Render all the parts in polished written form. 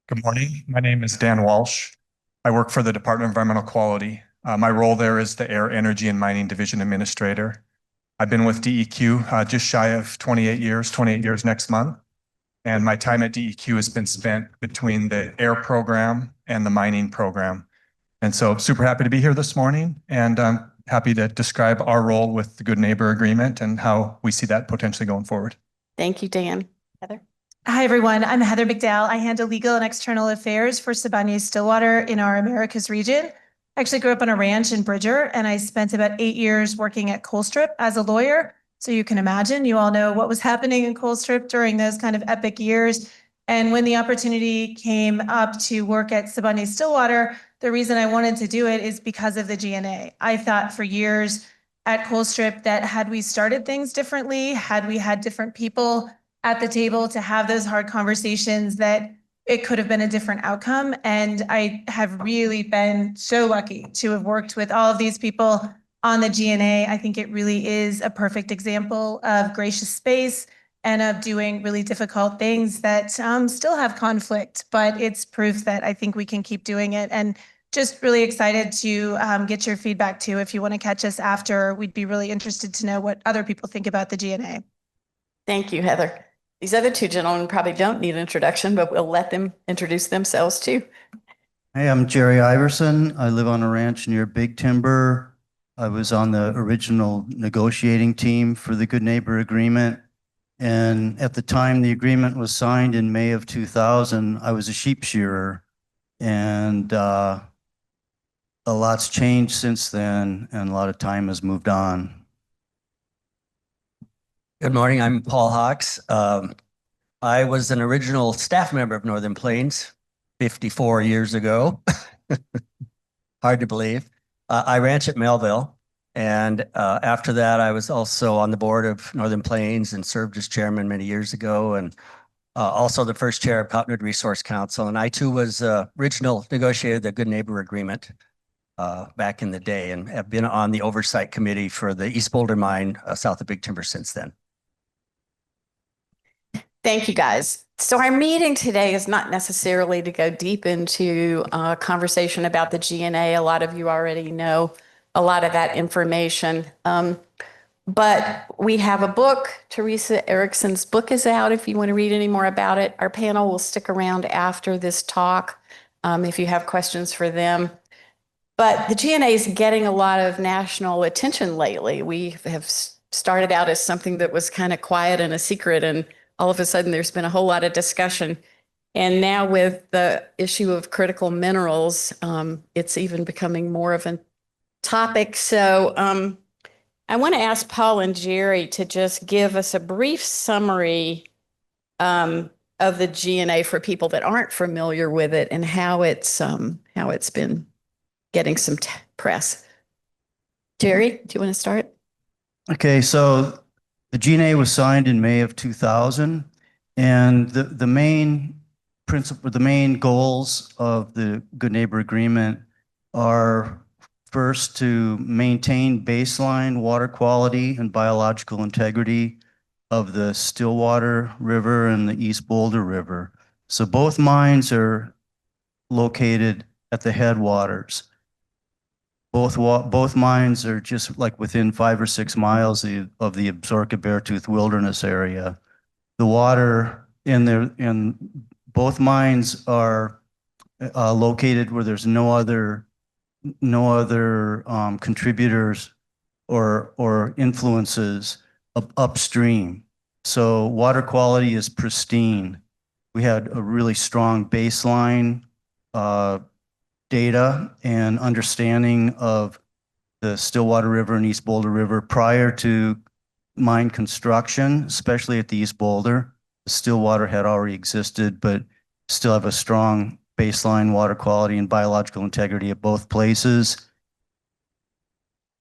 Good morning. My name is Dan Walsh. I work for the Department of Environmental Quality. My role there is the Air, Energy, and Mining Division Administrator. I've been with DEQ just shy of 28 years next month. And my time at DEQ has been spent between the air program and the mining program. And so super happy to be here this morning, and I'm happy to describe our role with the Good Neighbor Agreement and how we see that potentially going forward. Thank you, Dan. Heather? Hi, everyone. I'm Heather McDowell. I handle legal and external affairs for Sibanye-Stillwater in our Americas region. I actually grew up on a ranch in Bridger, and I spent about 8 years working at Colstrip as a lawyer. So you can imagine, you all know what was happening in Colstrip during those kind of epic years. And when the opportunity came up to work at Sibanye-Stillwater, the reason I wanted to do it is because of the GNA. I thought for years at Colstrip that had we started things differently, had we had different people at the table to have those hard conversations, that it could have been a different outcome. And I have really been so lucky to have worked with all of these people on the GNA. I think it really is a perfect example of gracious space and of doing really difficult things that still have conflict, but it's proof that I think we can keep doing it. And just really excited to get your feedback too. If you want to catch us after, we'd be really interested to know what other people think about the GNA. Thank you, Heather. These other two gentlemen probably don't need an introduction, but we'll let them introduce themselves too. Hey, I'm Jerry Iverson. I live on a ranch near Big Timber. I was on the original negotiating team for the Good Neighbor Agreement. And at the time the agreement was signed in May of 2000, I was a sheep shearer. And a lot's changed since then, and a lot of time has moved on. Good morning, I'm Paul Hawks. I was an original staff member of Northern Plains 54 years ago. Hard to believe. I ranch at Melville, and after that I was also on the board of Northern Plains and served as chairman many years ago, and also the first chair of Cottonwood Resource Council. And I too was original negotiator of the Good Neighbor Agreement back in the day, and have been on the oversight committee for the East Boulder mine south of Big Timber since then. Thank you, guys. So our meeting today is not necessarily to go deep into a conversation about the GNA. A lot of you already know a lot of that information. But we have a book. Teresa Erickson's book is out if you want to read any more about it. Our panel will stick around after this talk if you have questions for them. But the GNA is getting a lot of national attention lately. We have started out as something that was kind of quiet and a secret, and all of a sudden there's been a whole lot of discussion. And now with the issue of critical minerals, it's even becoming more of a topic. So I want to ask Paul and Jerry to just give us a brief summary of the GNA for people that aren't familiar with it and how it's been getting some press. Jerry, do you want to start? Okay, so the GNA was signed in May of 2000, and the main principle, the main goals of the Good Neighbor Agreement are first to maintain baseline water quality and biological integrity of the Stillwater River and the East Boulder River. So both mines are located at the headwaters. Both mines are just like within 5 or 6 miles of the Absaroka Beartooth Wilderness area. The water in both mines are located where there's no other contributors or influences upstream. So water quality is pristine. We had a really strong baseline data and understanding of the Stillwater River and East Boulder River prior to mine construction, especially at the East Boulder. The Stillwater had already existed, but still have a strong baseline water quality and biological integrity at both places.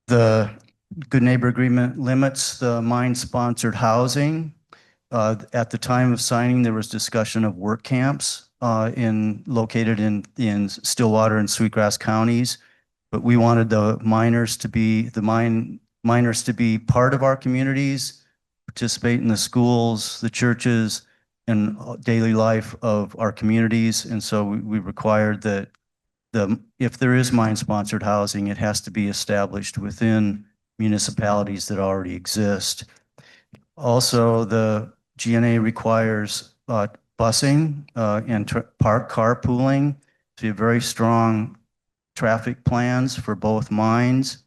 The Good Neighbor Agreement limits the mine-sponsored housing. At the time of signing, there was discussion of work camps located in Stillwater and Sweetgrass counties, but we wanted the miners to be part of our communities, participate in the schools, the churches, and daily life of our communities. And so we required that if there is mine-sponsored housing, it has to be established within municipalities that already exist. Also, the GNA requires busing and carpooling. So you have very strong traffic plans for both mines.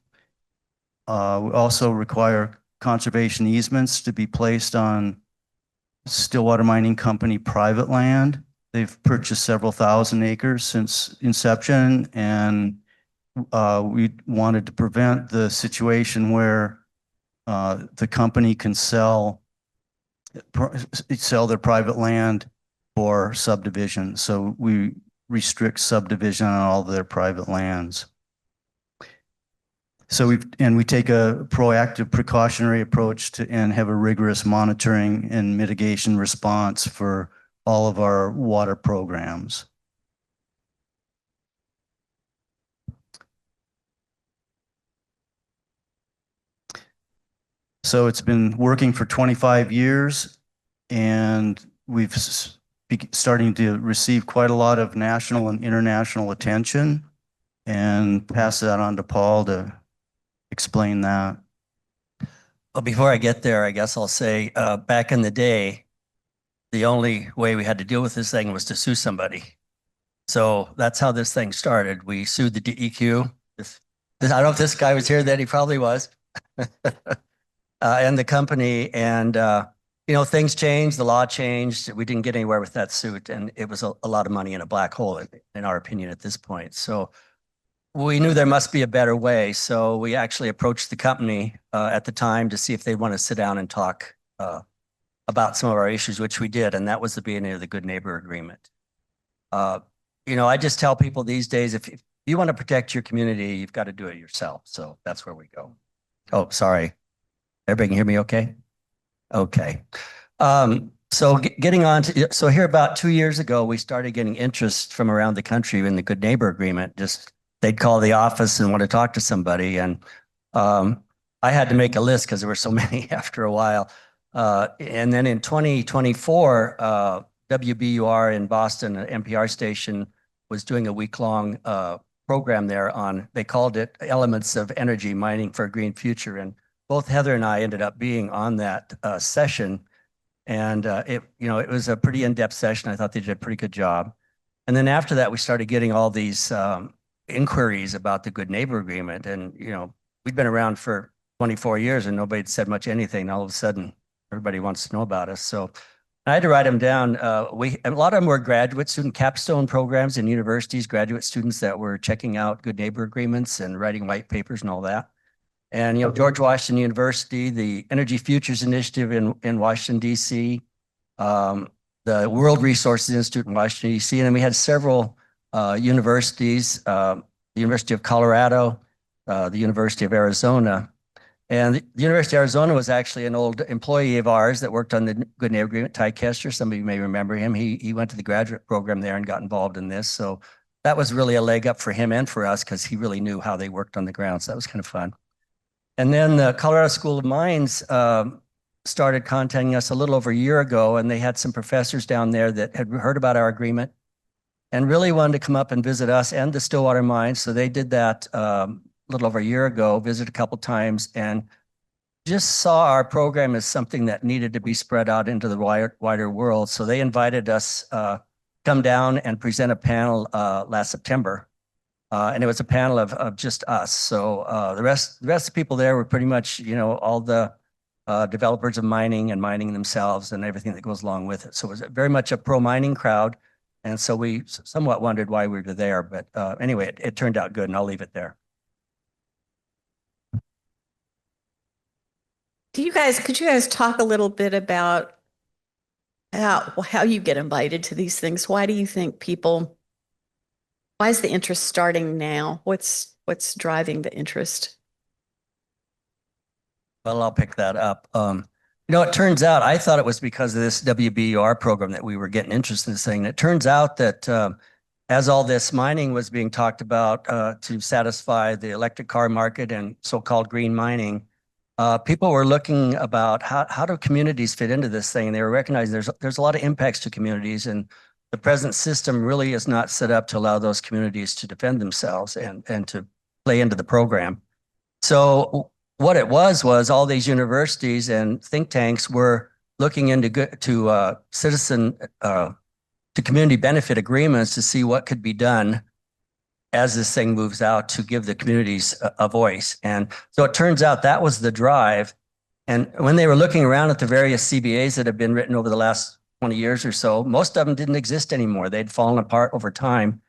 We also require conservation easements to be placed on Stillwater Mining Company private land. They've purchased several thousand acres since inception, and we wanted to prevent the situation where the company can sell their private land for subdivision. So we restrict subdivision on all of their private lands. So we take a proactive precautionary approach and have a rigorous monitoring and mitigation response for all of our water programs. So it's been working for 25 years, and we've starting to receive quite a lot of national and international attention, and pass that on to Paul to explain that. Well, before I get there, I guess I'll say back in the day, the only way we had to deal with this thing was to sue somebody. So that's how this thing started. We sued the DEQ. I don't know if this guy was here then, he probably was. And the company, and things changed, the law changed. We didn't get anywhere with that suit, and it was a lot of money in a black hole, in our opinion, at this point. So we knew there must be a better way. So we actually approached the company at the time to see if they want to sit down and talk about some of our issues, which we did, and that was the beginning of the Good Neighbor Agreement. I just tell people these days, if you want to protect your community, you've got to do it yourself. So that's where we go. Oh, sorry. Everybody can hear me okay? Okay. So getting on to, so here about 2 years ago, we started getting interest from around the country in the Good Neighbor Agreement. Just they'd call the office and want to talk to somebody. And I had to make a list because there were so many after a while. And then in 2024, WBUR in Boston, an NPR station, was doing a week-long program there on, they called it Elements of Energy Mining for a Green Future. And both Heather and I ended up being on that session. And it was a pretty in-depth session. I thought they did a pretty good job. And then after that, we started getting all these inquiries about the Good Neighbor Agreement. And, we'd been around for 24 years and nobody had said much anything. All of a sudden, everybody wants to know about us. So I had to write them down. A lot of them were graduate student capstone programs in universities, graduate students that were checking out Good Neighbor Agreements and writing white papers and all that. And, George Washington University, the Energy Futures Initiative in Washington, D.C., the World Resources Institute in Washington, D.C., and then we had several universities, the University of Colorado, the University of Arizona. And the University of Arizona was actually an old employee of ours that worked on the Good Neighbor Agreement, Ty Kester. Some of you may remember him. He went to the graduate program there and got involved in this. So that was really a leg up for him and for us because he really knew how they worked on the ground. So that was kind of fun. And then the Colorado School of Mines started contacting us a little over a year ago, and they had some professors down there that had heard about our agreement and really wanted to come up and visit us and the Stillwater mines. So they did that a little over a year ago, visited a couple times, and just saw our program as something that needed to be spread out into the wider world. So they invited us come down and present a panel last September. And it was a panel of just us. So the rest of the people there were pretty much, all the developers of mining and mining themselves and everything that goes along with it. So it was very much a pro-mining crowd. And so we somewhat wondered why we were there. But anyway, it turned out good, and I'll leave it there. Could you guys talk a little bit about how you get invited to these things? Why do you think why is the interest starting now? What's driving the interest? Well, I'll pick that up. It turns out I thought it was because of this WBUR program that we were getting interested in this thing. And it turns out that as all this mining was being talked about to satisfy the electric car market and so-called green mining, people were looking about how do communities fit into this thing? And they were recognizing there's a lot of impacts to communities, and the present system really is not set up to allow those communities to defend themselves and to play into the program. So what it was all these universities and think tanks were looking into to community benefit agreements to see what could be done as this thing moves out to give the communities a voice. And so it turns out that was the drive. And when they were looking around at the various CBAs that have been written over the last 20 years or so, most of them didn't exist anymore. They'd fallen apart over time.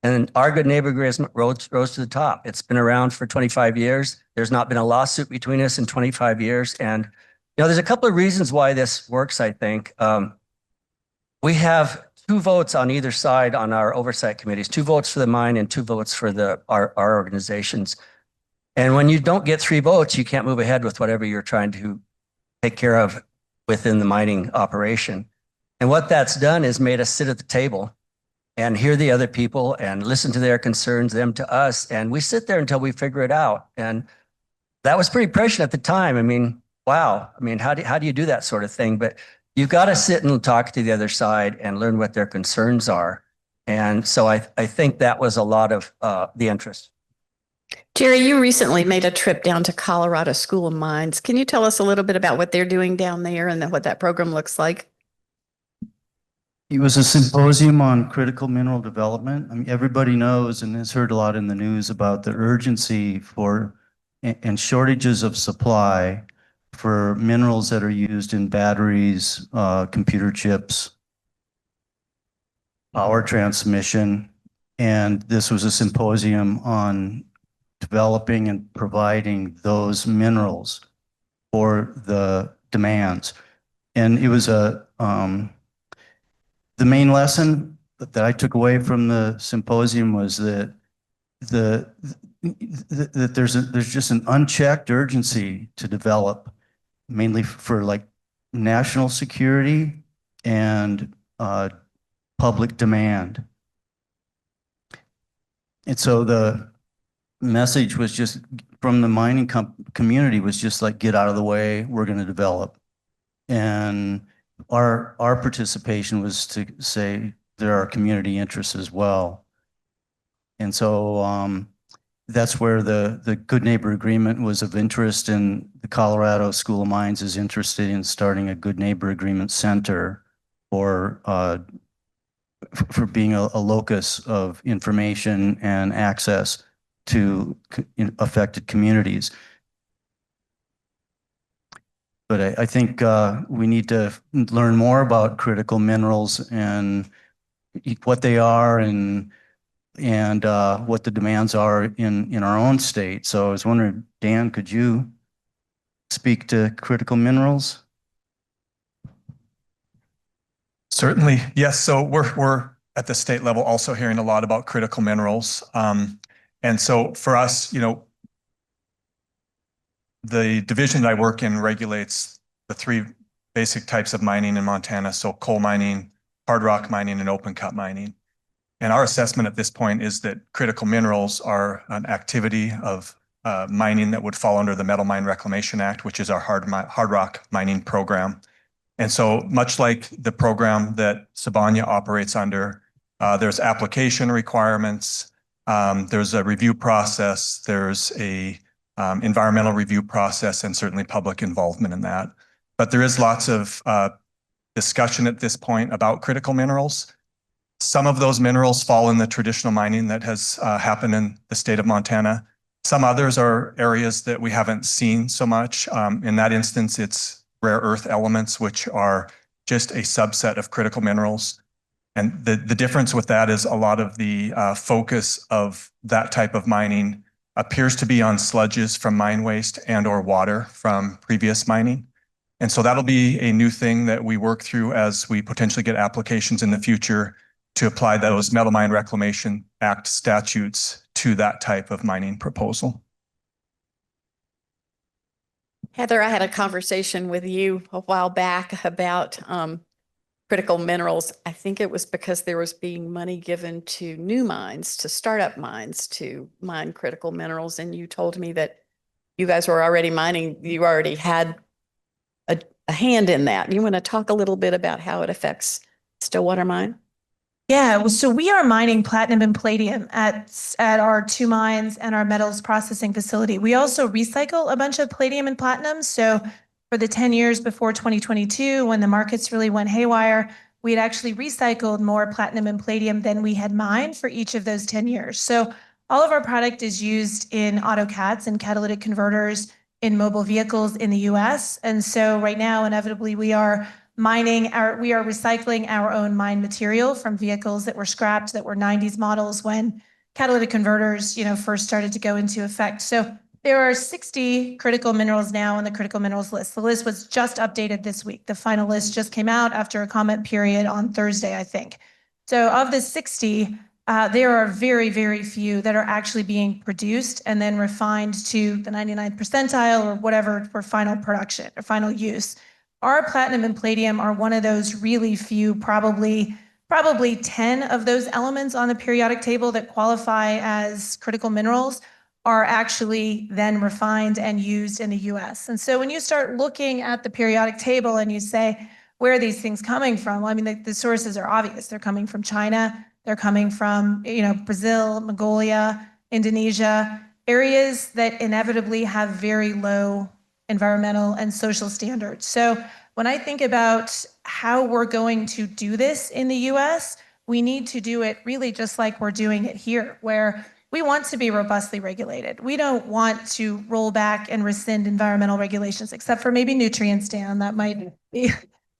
And our Good Neighbor Agreement rose to the top. It's been around for 25 years. There's not been a lawsuit between us in 25 years. And, there's a couple of reasons why this works, I think. We have 2 votes on either side on our oversight committees, 2 votes for the mine and 2 votes for our organizations. And when you don't get 3 votes, you can't move ahead with whatever you're trying to take care of within the mining operation. And what that's done is made us sit at the table and hear the other people and listen to their concerns, them to us. And we sit there until we figure it out. And that was pretty prescient at the time. I mean, wow. I mean, how do you do that sort of thing? But you've got to sit and talk to the other side and learn what their concerns are. And so I think that was a lot of the interest. Jerry, you recently made a trip down to Colorado School of Mines. Can you tell us a little bit about what they're doing down there and what that program looks like? It was a symposium on critical mineral development. I mean, everybody knows and has heard a lot in the news about the urgency for and shortages of supply for minerals that are used in batteries, computer chips, power transmission. And this was a symposium on developing and providing those minerals for the demands. And it was the main lesson that I took away from the symposium was that that there's just an unchecked urgency to develop, mainly for like national security and public demand. And so the message was just from the mining community was just like, get out of the way, we're going to develop. And our participation was to say there are community interests as well. And so that's where the Good Neighbor Agreement was of interest, and the Colorado School of Mines is interested in starting a Good Neighbor Agreement Center for being a locus of information and access to affected communities. But I think we need to learn more about critical minerals and what they are and what the demands are in our own state. So I was wondering, Dan, could you speak to critical minerals? Certainly, yes. So we're at the state level also hearing a lot about critical minerals. And so for us, the division that I work in regulates the 3 basic types of mining in Montana. So coal mining, hard rock mining, and open cut mining. And our assessment at this point is that critical minerals are an activity of mining that would fall under the Metal Mine Reclamation Act, which is our hard rock mining program. And so much like the program that Sibanye operates under, there's application requirements, there's a review process, there's a environmental review process, and certainly public involvement in that. But there is lots of discussion at this point about critical minerals. Some of those minerals fall in the traditional mining that has happened in the state of Montana. Some others are areas that we haven't seen so much. In that instance, it's rare earth elements, which are just a subset of critical minerals. And the difference with that is a lot of the focus of that type of mining appears to be on sludges from mine waste and or water from previous mining. And so that'll be a new thing that we work through as we potentially get applications in the future to apply those Metal Mine Reclamation Act statutes to that type of mining proposal. Heather, I had a conversation with you a while back about critical minerals. I think it was because there was being money given to new mines, to startup mines, to mine critical minerals. And you told me that you guys were already mining, you already had a hand in that. You want to talk a little bit about how it affects Stillwater Mine? Yeah, so we are mining platinum and palladium at our two mines and our metals processing facility. We also recycle a bunch of palladium and platinum. So for the 10 years before 2022, when the markets really went haywire, we had actually recycled more platinum and palladium than we had mined for each of those 10 years. So all of our product is used in autocats and catalytic converters in mobile vehicles in the US. And so right now, inevitably, we are recycling our own mine material from vehicles that were scrapped, that were 90s models when catalytic converters, first started to go into effect. So there are 60 critical minerals now on the critical minerals list. The list was just updated this week. The final list just came out after a comment period on Thursday, I think. So of the 60, there are very, very few that are actually being produced and then refined to the 99th percentile or whatever for final production or final use. Our platinum and palladium are one of those really few, probably 10 of those elements on the periodic table that qualify as critical minerals are actually then refined and used in the US. And so when you start looking at the periodic table and you say, where are these things coming from? Well, I mean, the sources are obvious. They're coming from China. They're coming from, Brazil, Mongolia, Indonesia, areas that inevitably have very low environmental and social standards. So when I think about how we're going to do this in the US, we need to do it really just like we're doing it here, where we want to be robustly regulated. We don't want to roll back and rescind environmental regulations, except for maybe nutrients, Dan. That might be,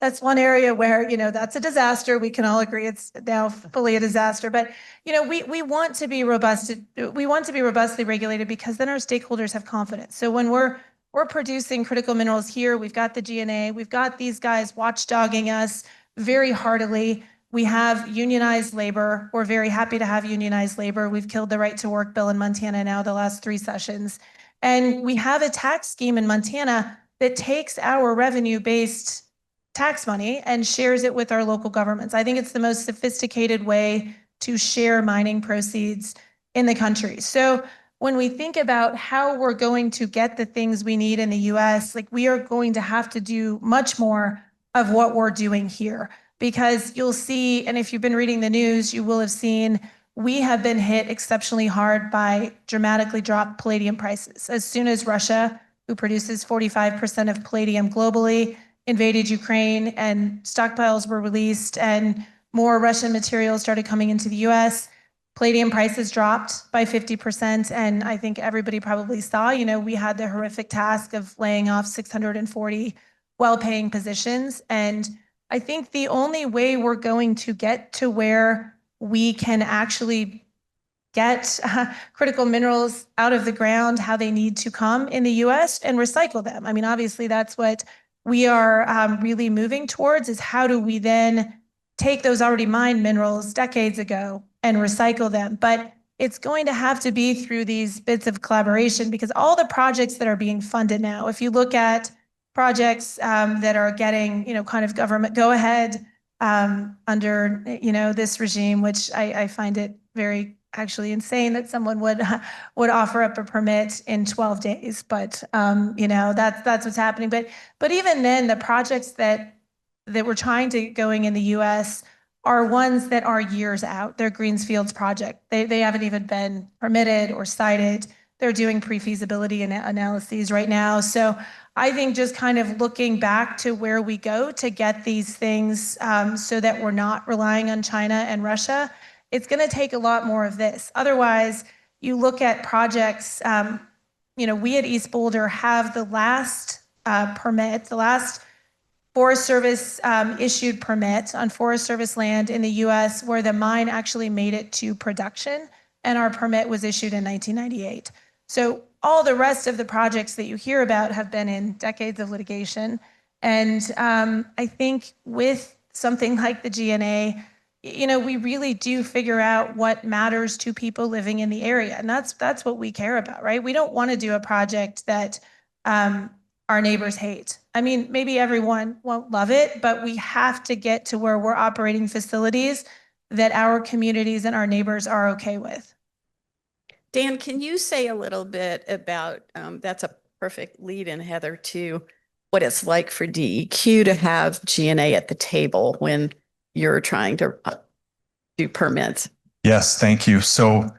that's one area where, that's a disaster. We can all agree it's now fully a disaster. But, we want to be robust. We want to be robustly regulated because then our stakeholders have confidence. So when we're producing critical minerals here, we've got the GNA, we've got these guys watchdogging us very heartily. We have unionized labor. We're very happy to have unionized labor. We've killed the right to work bill in Montana now the last 3 sessions. And we have a tax scheme in Montana that takes our revenue-based tax money and shares it with our local governments. I think it's the most sophisticated way to share mining proceeds in the country. So when we think about how we're going to get the things we need in the US, we are going to have to do much more of what we're doing here. Because you'll see, and if you've been reading the news, you will have seen we have been hit exceptionally hard by dramatically dropped palladium prices. As soon as Russia, who produces 45% of palladium globally, invaded Ukraine and stockpiles were released and more Russian materials started coming into the US, palladium prices dropped by 50%. And I think everybody probably saw, we had the horrific task of laying off 640 well-paying positions. And I think the only way we're going to get to where we can actually get critical minerals out of the ground, how they need to come in the US and recycle them. I mean, obviously that's what we are really moving towards, is how do we then take those already mined minerals decades ago and recycle them. But it's going to have to be through these bits of collaboration, because all the projects that are being funded now, if you look at projects that are getting, kind of government go ahead under, this regime, which I find it very actually insane that someone would offer up a permit in 12 days. But, that's what's happening. But even then, the projects that we're trying to going in the US are ones that are years out. They're Greenfields project. They haven't even been permitted or cited. They're doing pre-feasibility analyses right now. So I think just kind of looking back to where we go to get these things so that we're not relying on China and Russia, it's going to take a lot more of this. Otherwise, you look at projects, we at East Boulder have the last permit, the last Forest Service issued permit on Forest Service land in the US where the mine actually made it to production, and our permit was issued in 1998. So all the rest of the projects that you hear about have been in decades of litigation. And I think with something like the GNA, we really do figure out what matters to people living in the area. And that's what we care about, right? We don't want to do a project that our neighbors hate. I mean, maybe everyone won't love it, but we have to get to where we're operating facilities that our communities and our neighbors are okay with. Dan, can you say a little bit about, that's a perfect lead in, Heather, to what it's like for DEQ to have GNA at the table when you're trying to do permits. Yes, thank you. So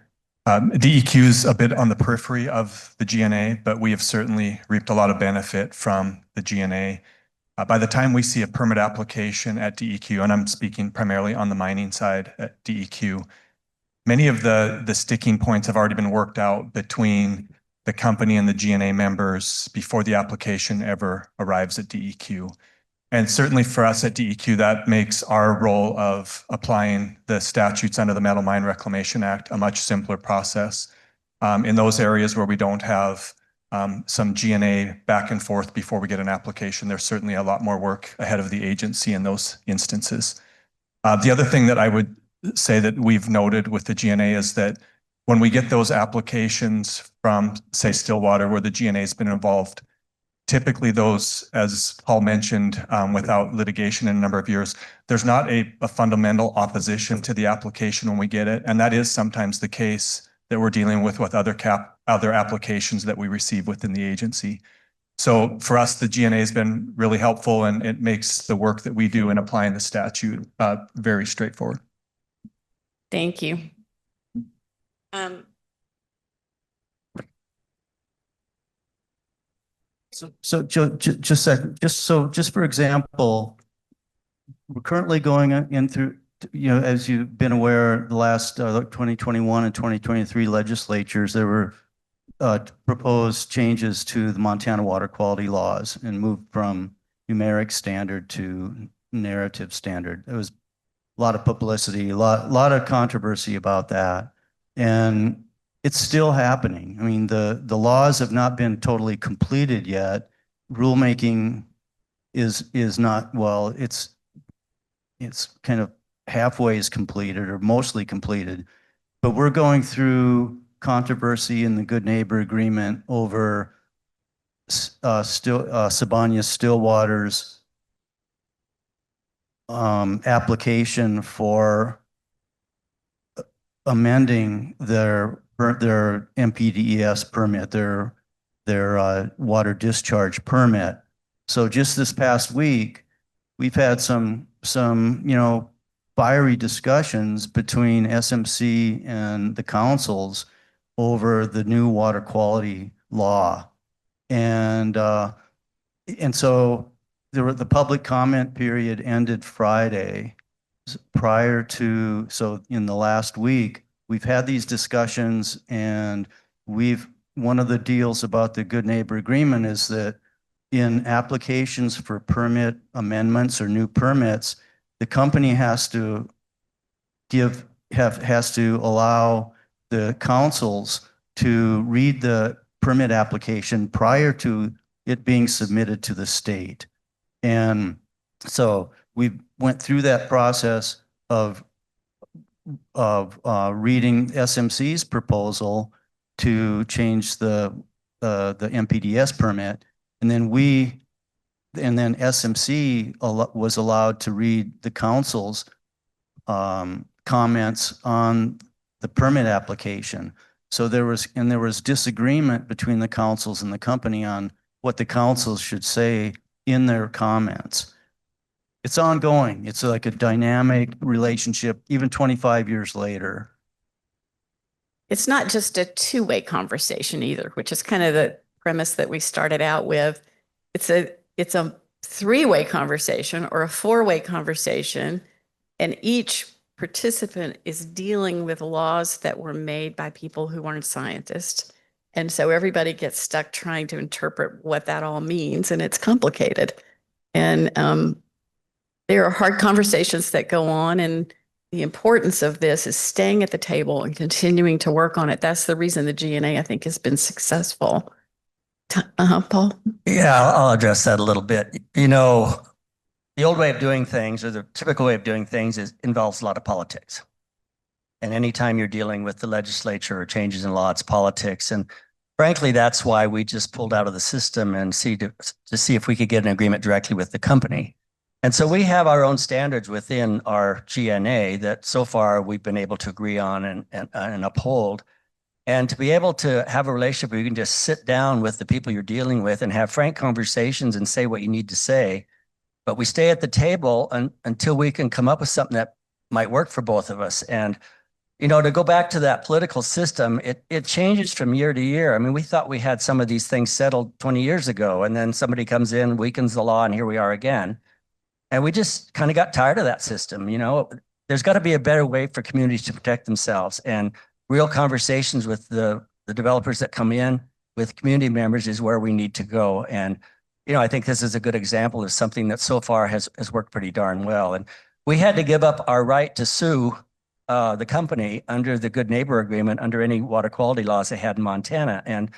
DEQ is a bit on the periphery of the GNA, but we have certainly reaped a lot of benefit from the GNA. By the time we see a permit application at DEQ, and I'm speaking primarily on the mining side at DEQ, many of the sticking points have already been worked out between the company and the GNA members before the application ever arrives at DEQ. And certainly for us at DEQ, that makes our role of applying the statutes under the Metal Mine Reclamation Act a much simpler process. In those areas where we don't have some GNA back and forth before we get an application, there's certainly a lot more work ahead of the agency in those instances. The other thing that I would say that we've noted with the GNA is that when we get those applications from, say, Stillwater, where the GNA has been involved, typically those, as Paul mentioned, without litigation in a number of years, there's not a fundamental opposition to the application when we get it. And that is sometimes the case that we're dealing with other applications that we receive within the agency. So for us, the GNA has been really helpful, and it makes the work that we do in applying the statute very straightforward. Thank you. So just for example, we're currently going in through, as you've been aware, the last 2021 and 2023 legislatures, there were proposed changes to the Montana water quality laws and moved from numeric standard to narrative standard. There was a lot of publicity, a lot of controversy about that. And it's still happening. I mean, the laws have not been totally completed yet. Rulemaking is not, well, it's kind of halfway is completed or mostly completed. But we're going through controversy in the Good Neighbor Agreement over Sibanye-Stillwater's application for amending their MPDES permit, their water discharge permit. So just this past week, we've had some fiery discussions between SMC and the councils over the new water quality law. And so the public comment period ended Friday. So in the last week, we've had these discussions, and one of the deals about the Good Neighbor Agreement is that in applications for permit amendments or new permits, the company has to allow the councils to read the permit application prior to it being submitted to the state. And so we went through that process of reading SMC's proposal to change the MPDS permit, and then SMC was allowed to read the council's comments on the permit application. So there was disagreement between the councils and the company on what the councils should say in their comments. It's ongoing. It's like a dynamic relationship, even 25 years later. It's not just a two-way conversation either, which is kind of the premise that we started out with. It's a three-way conversation or a four-way conversation, and each participant is dealing with laws that were made by people who aren't scientists. And so everybody gets stuck trying to interpret what that all means, and it's complicated. And there are hard conversations that go on, and the importance of this is staying at the table and continuing to work on it. That's the reason the GNA, I think, has been successful. Paul? Yeah, I'll address that a little bit. The old way of doing things, or the typical way of doing things, involves a lot of politics. And anytime you're dealing with the legislature or changes in law, it's politics. And frankly, that's why we just pulled out of the system and to see if we could get an agreement directly with the company. And so we have our own standards within our GNA that so far we've been able to agree on and uphold. And to be able to have a relationship where you can just sit down with the people you're dealing with and have frank conversations and say what you need to say, but we stay at the table until we can come up with something that might work for both of us. And, you know, to go back to that political system, it changes from year to year. I mean, we thought we had some of these things settled 20 years ago, and then somebody comes in, weakens the law, and here we are again. And we just kind of got tired of that system. You know, there's got to be a better way for communities to protect themselves, and real conversations with the developers that come in with community members is where we need to go. And, you know, I think this is a good example of something that so far has worked pretty darn well. And we had to give up our right to sue the company under the Good Neighbor Agreement, under any water quality laws they had in Montana. And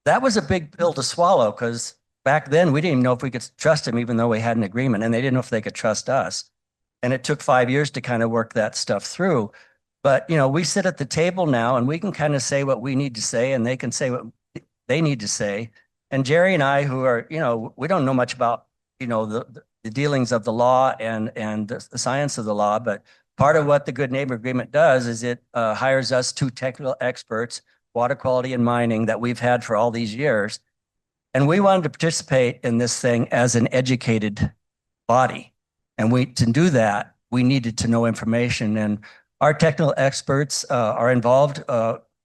that was a big pill to swallow, because back then we didn't even know if we could trust them, even though we had an agreement, and they didn't know if they could trust us. And it took 5 years to kind of work that stuff through. But, you know, we sit at the table now and we can kind of say what we need to say, and they can say what they need to say. And Jerry and I, who are, you know, we don't know much about, you know, the dealings of the law and the science of the law, but part of what the Good Neighbor Agreement does is it hires us 2 technical experts, water quality and mining, that we've had for all these years. And we wanted to participate in this thing as an educated body. And to do that, we needed to know information. And our technical experts are involved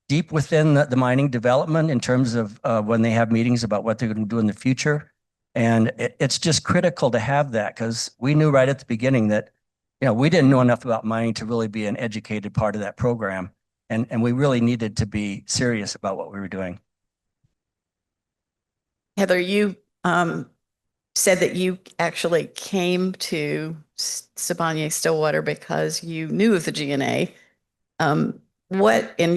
deep within the mining development in terms of when they have meetings about what they're going to do in the future. And it's just critical to have that, because we knew right at the beginning that, you know, we didn't know enough about mining to really be an educated part of that program. And we really needed to be serious about what we were doing. Heather, you said that you actually came to Sibanye-Stillwater because you knew of the GNA. And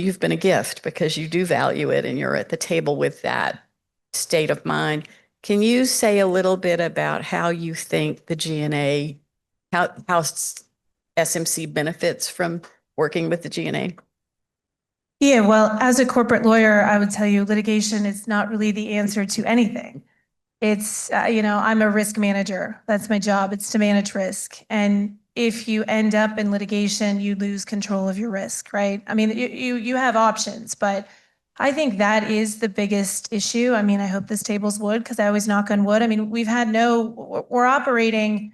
you've been a gift because you do value it and you're at the table with that state of mind. Can you say a little bit about how you think the GNA, how SMC benefits from working with the GNA? Yeah, well, as a corporate lawyer, I would tell you litigation is not really the answer to anything. It's, you know, I'm a risk manager. That's my job. It's to manage risk. And if you end up in litigation, you lose control of your risk, right? I mean, you have options, but I think that is the biggest issue. I mean, I hope this table's wood, because I always knock on wood. I mean, we're operating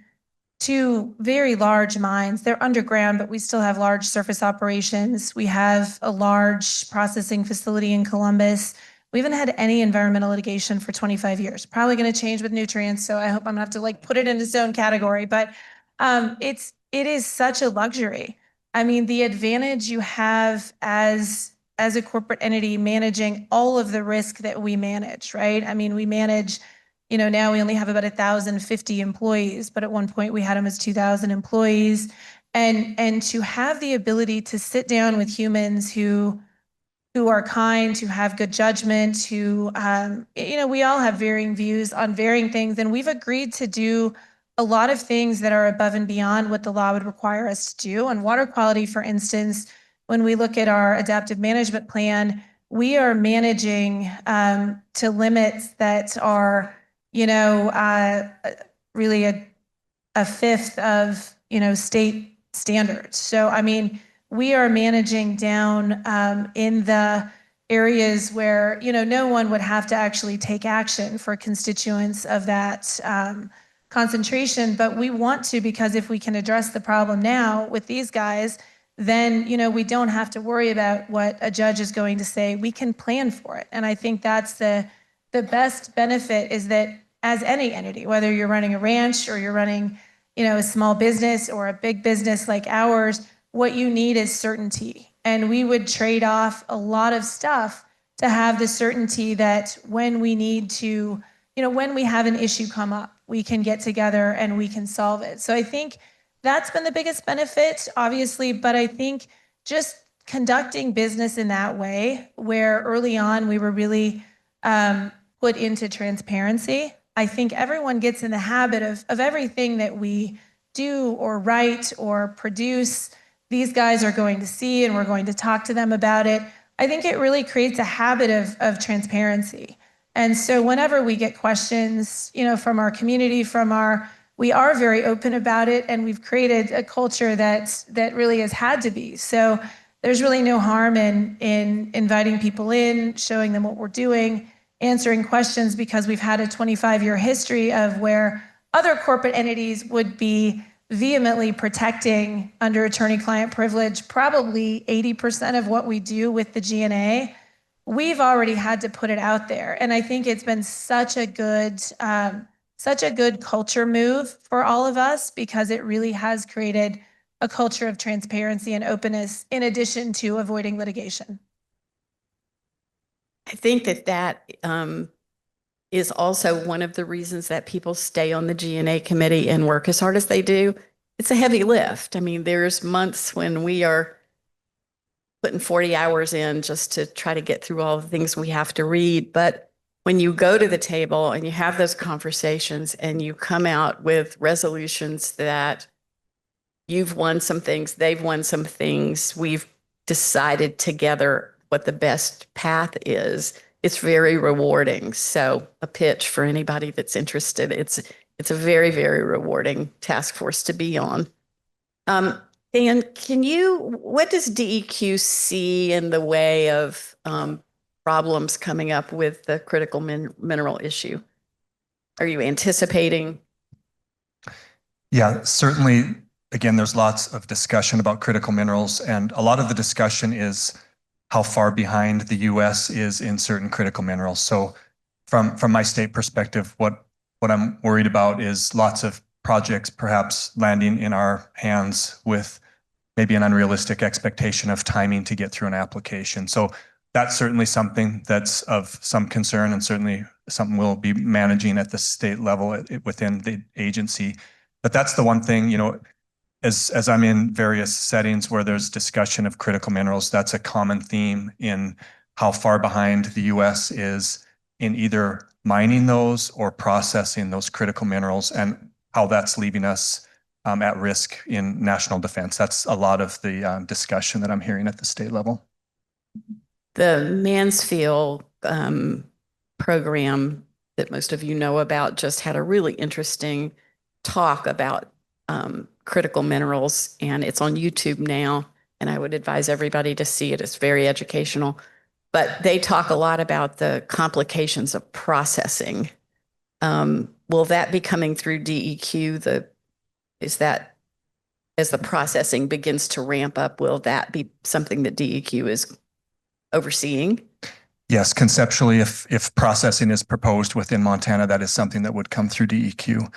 2 very large mines. They're underground, but we still have large surface operations. We have a large processing facility in Columbus. We haven't had any environmental litigation for 25 years. Probably going to change with nutrients, so I hope I'm gonna have to like put it in its own category. But it is such a luxury. I mean, the advantage you have as a corporate entity managing all of the risk that we manage, right? I mean, we manage, you know, now we only have about 1,050 employees, but at one point we had almost 2,000 employees. And to have the ability to sit down with humans who are kind, who have good judgment, who, you know, we all have varying views on varying things. And we've agreed to do a lot of things that are above and beyond what the law would require us to do. On water quality, for instance, when we look at our adaptive management plan, we are managing to limits that are, you know, really a fifth of, you know, state standards. So, I mean, we are managing down in the areas where, you know, no one would have to actually take action for constituents of that concentration. But we want to, because if we can address the problem now with these guys, then, you know, we don't have to worry about what a judge is going to say. We can plan for it. And I think that's the best benefit, is that as any entity, whether you're running a ranch or you're running, you know, a small business or a big business like ours, what you need is certainty. And we would trade off a lot of stuff to have the certainty that when we need to, you know, when we have an issue come up, we can get together and we can solve it. So I think that's been the biggest benefit, obviously, but I think just conducting business in that way, where early on we were really put into transparency. I think everyone gets in the habit of everything that we do or write or produce, these guys are going to see and we're going to talk to them about it. I think it really creates a habit of transparency. And so whenever we get questions, you know, from our community, we are very open about it, and we've created a culture that really has had to be. So there's really no harm in inviting people in, showing them what we're doing, answering questions, because we've had a 25-year history of where other corporate entities would be vehemently protecting under attorney-client privilege probably 80% of what we do with the G&A. We've already had to put it out there, and I think it's been such a good culture move for all of us, because it really has created a culture of transparency and openness in addition to avoiding litigation. I think that is also one of the reasons that people stay on the G&A committee and work as hard as they do. It's a heavy lift. I mean, there's months when we are putting 40 hours in just to try to get through all the things we have to read. But when you go to the table and you have those conversations and you come out with resolutions that you've won some things, they've won some things, we've decided together what the best path is, it's very rewarding. So a pitch for anybody that's interested. It's a very, very rewarding task force to be on. Dan, what does DEQ see in the way of problems coming up with the critical mineral issue? Are you anticipating? Yeah, certainly. Again, there's lots of discussion about critical minerals, and a lot of the discussion is how far behind the US is in certain critical minerals. So from my state perspective, what I'm worried about is lots of projects perhaps landing in our hands with maybe an unrealistic expectation of timing to get through an application. So that's certainly something that's of some concern, and certainly something we'll be managing at the state level within the agency. But that's the one thing, you know, as I'm in various settings where there's discussion of critical minerals, that's a common theme in how far behind the US is in either mining those or processing those critical minerals, and how that's leaving us at risk in national defense. That's a lot of the discussion that I'm hearing at the state level. The Mansfield program that most of you know about just had a really interesting talk about critical minerals, and it's on YouTube now, and I would advise everybody to see it. It's very educational, but they talk a lot about the complications of processing. Will that be coming through DEQ? Is that, as the processing begins to ramp up, will that be something that DEQ is overseeing? Yes, conceptually, if processing is proposed within Montana, that is something that would come through DEQ.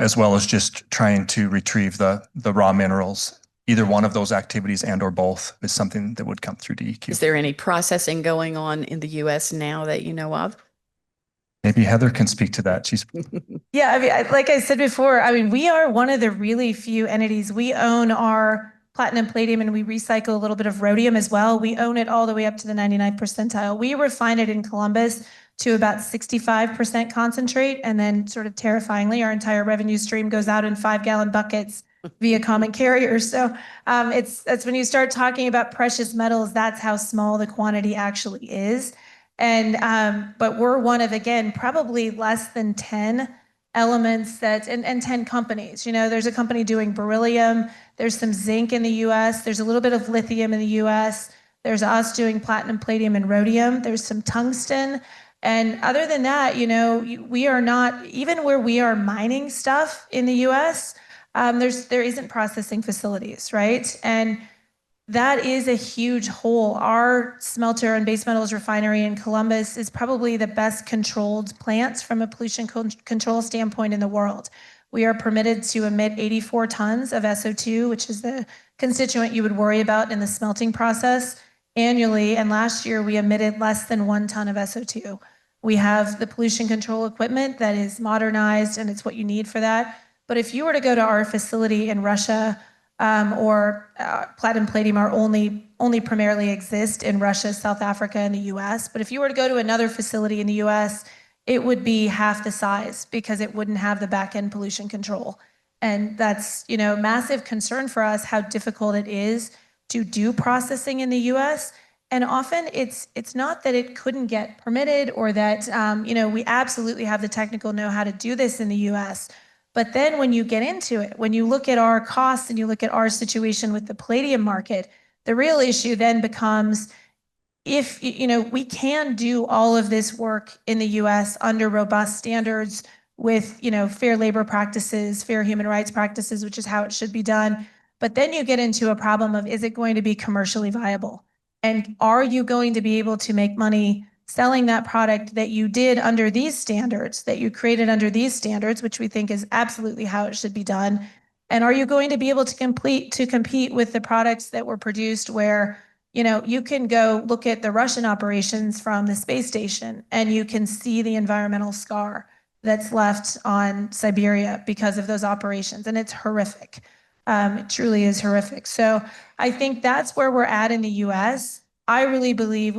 As well as just trying to retrieve the raw minerals. Either one of those activities and or both is something that would come through DEQ. Is there any processing going on in the US now that you know of? Maybe Heather can speak to that. She's Yeah, I mean, like I said before, I mean, we are one of the really few entities. We own our platinum, palladium, and we recycle a little bit of rhodium as well. We own it all the way up to the 99th percentile. We refine it in Columbus to about 65% concentrate, and then sort of terrifyingly, our entire revenue stream goes out in 5-gallon buckets via common carriers. So that's when you start talking about precious metals, that's how small the quantity actually is. And but we're one of, again, probably less than 10 elements that, and 10 companies. You know, there's a company doing beryllium, there's some zinc in the US, there's a little bit of lithium in the US, there's us doing platinum, palladium, and rhodium, there's some tungsten. And other than that, you know, we are not, even where we are mining stuff in the US, there isn't processing facilities, right? And that is a huge hole. Our smelter and base metals refinery in Columbus is probably the best controlled plants from a pollution control standpoint in the world. We are permitted to emit 84 tons of SO2, which is the constituent you would worry about in the smelting process annually. And last year we emitted less than 1 ton of SO2. We have the pollution control equipment that is modernized, and it's what you need for that. But if you were to go to our facility in Russia, or platinum, palladium are only primarily exist in Russia, South Africa, and the US. But if you were to go to another facility in the US, it would be half the size because it wouldn't have the back-end pollution control. And that's, you know, massive concern for us, how difficult it is to do processing in the US. And often it's not that it couldn't get permitted or that, you know, we absolutely have the technical know-how to do this in the US. But then when you get into it, when you look at our costs and you look at our situation with the palladium market, The real issue then becomes if, we can do all of this work in the US under robust standards with, fair labor practices, fair human rights practices, which is how it should be done. But then you get into a problem of, is it going to be commercially viable? And are you going to be able to make money selling that product that you did under these standards, that you created under these standards, which we think is absolutely how it should be done? And are you going to be able to compete with the products that were produced where, you can go look at the Russian operations from the space station and you can see the environmental scar that's left on Siberia because of those operations. And it's horrific. It truly is horrific. So I think that's where we're at in the US. we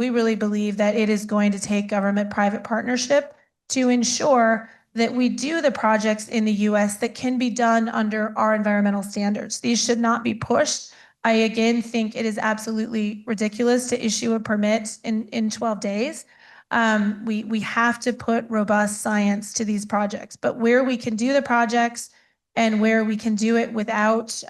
really believe that it is going to take government-private partnership to ensure that we do the projects in the US that can be done under our environmental standards. These should not be pushed. I again think it is absolutely ridiculous to issue a permit in 12 days. We have to put robust science to these projects, but where we can do the projects and where we can do it without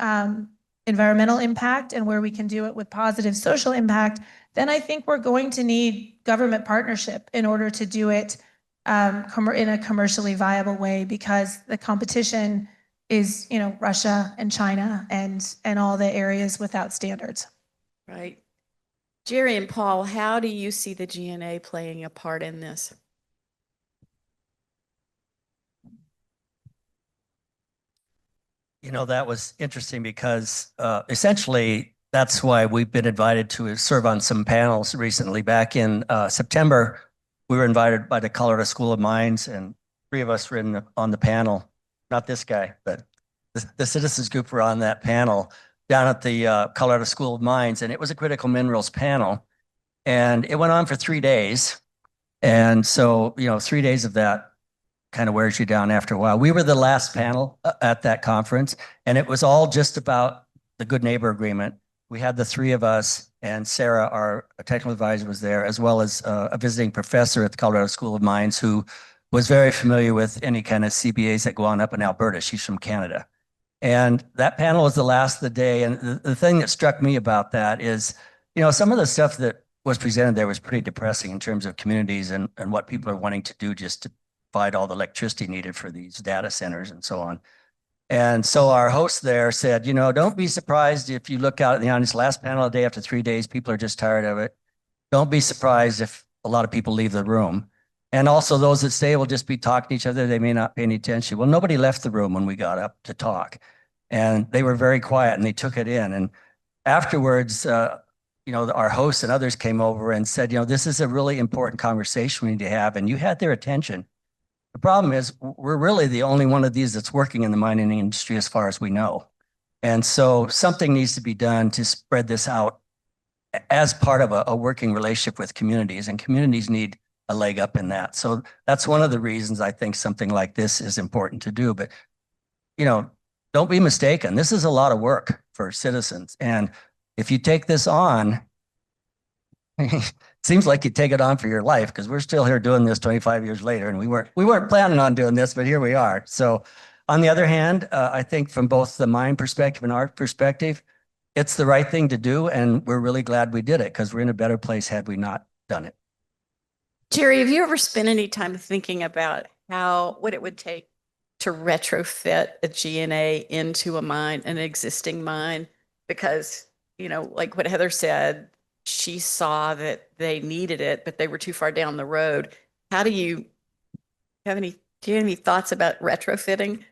environmental impact and where we can do it with positive social impact, then I think we're going to need government partnership in order to do it in a commercially viable way, because the competition is, Russia and China and all the areas without standards. Right. Jerry and Paul, how do you see the GNA playing a part in this? That was interesting because essentially that's why we've been invited to serve on some panels recently. Back in September, we were invited by the Colorado School of Mines, and 3 of us were on the panel. Not this guy, but the citizens group were on that panel down at the Colorado School of Mines, and it was a critical minerals panel. And it went on for 3 days. And so, 3 days of that kind of wears you down after a while. We were the last panel at that conference, and it was all just about the Good Neighbor Agreement. We had the 3 of us, and Sarah, our technical advisor, was there, as well as a visiting professor at the Colorado School of Mines who was very familiar with any kind of CBAs that go on up in Alberta. She's from Canada. And that panel was the last of the day. And the thing that struck me about that is, some of the stuff that was presented there was pretty depressing in terms of communities and what people are wanting to do just to provide all the electricity needed for these data centers and so on. And so our host there said, don't be surprised if you look out on this last panel a day after 3 days, people are just tired of it. Don't be surprised if a lot of people leave the room. And also those that stay will just be talking to each other. They may not pay any attention. Well, nobody left the room when we got up to talk. And they were very quiet and they took it in. And afterwards, our hosts and others came over and said, this is a really important conversation we need to have. And you had their attention. The problem is we're really the only one of these that's working in the mining industry as far as we know. And so something needs to be done to spread this out as part of a working relationship with communities, and communities need a leg up in that. So that's one of the reasons I think something like this is important to do. But, don't be mistaken. This is a lot of work for citizens. And if you take this on, it seems like you take it on for your life, because we're still here doing this 25 years later, and we weren't planning on doing this, but here we are. So on the other hand, I think from both the mine perspective and our perspective, it's the right thing to do, and we're really glad we did it, because we're in a better place had we not done it. Jerry, have you ever spent any time thinking about what it would take to retrofit a GNA into a mine, an existing mine? Because, like what Heather said, she saw that they needed it, but they were too far down the road. Do you have any thoughts about retrofitting?